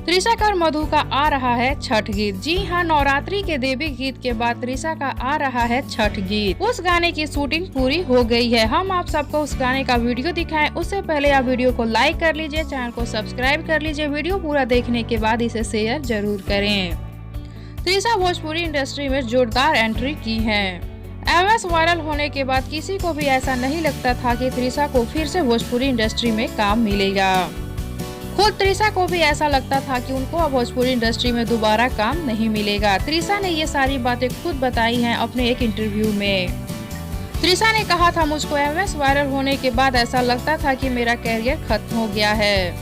त्रिशा और मधु का आ रहा है छठ गीत। जी हाँ, नवरात्रि के देवी गीत के बाद त्रिशा का आ रहा है छठ गीत। उस गाने की शूटिंग पूरी हो गई है। हम आप सबको उस गाने का वीडियो दिखाएं, उससे पहले आप वीडियो को लाइक कर लीजिए, चैनल को सब्सक्राइब कर लीजिए। वीडियो पूरा देखने के बाद इसे शेयर जरूर करें। त्रिशा भोजपुरी इंडस्ट्री में जोरदार एंट्री की है। एमएस वायरल होने के बाद किसी को भी ऐसा नहीं लगता था कि त्रिशा को फिर से भोजपुरी इंडस्ट्री में काम मिलेगा। खुद त्रिशा को भी ऐसा लगता था कि उनको अब भोजपुरी इंडस्ट्री में दोबारा काम नहीं मिलेगा। त्रिशा ने ये सारी बातें खुद बताई हैं अपने एक इंटरव्यू में। त्रिशा ने कहा था, मुझको एमएस वायरल होने के बाद ऐसा लगता था कि मेरा कैरियर खत्म हो गया है,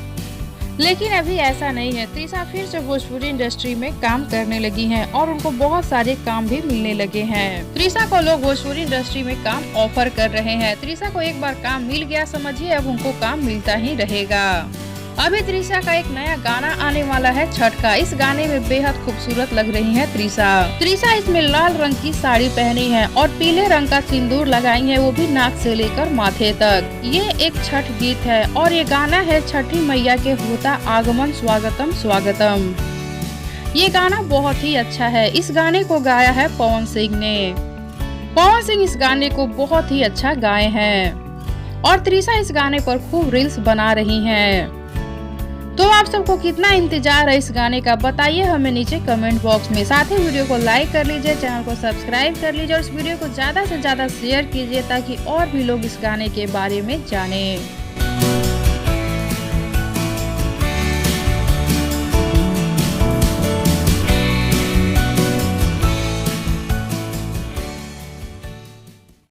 लेकिन अभी ऐसा नहीं है। त्रिशा फिर से भोजपुरी इंडस्ट्री में काम करने लगी हैं और उनको बहुत सारे काम भी मिलने लगे हैं। त्रिशा को लोग भोजपुरी इंडस्ट्री में काम ऑफर कर रहे हैं। त्रिशा को एक बार काम मिल गया समझिए, अब उनको काम मिलता ही रहेगा। अभी त्रिशा का एक नया गाना आने वाला है छठ का। इस गाने में बेहद खूबसूरत लग रही है त्रिशा। त्रिशा इसमें लाल रंग की साड़ी पहनी है और पीले रंग का सिंदूर लगाई है, वो भी नाक से लेकर माथे तक। ये एक छठ गीत है और ये गाना है छठी मैया के होता आगमन स्वागतम स्वागतम। ये गाना बहुत ही अच्छा है। इस गाने को गाया है पवन सिंह ने। पवन सिंह इस गाने को बहुत ही अच्छा गाए हैं और त्रिशा इस गाने पर खूब रील्स बना रही हैं। तो आप सबको कितना इंतजार है इस गाने का, बताइए हमें नीचे कमेंट बॉक्स में। साथ ही वीडियो को लाइक कर लीजिए, चैनल को सब्सक्राइब कर लीजिए और इस वीडियो को ज्यादा से ज्यादा शेयर कीजिए ताकि और भी लोग इस गाने के बारे में जानें।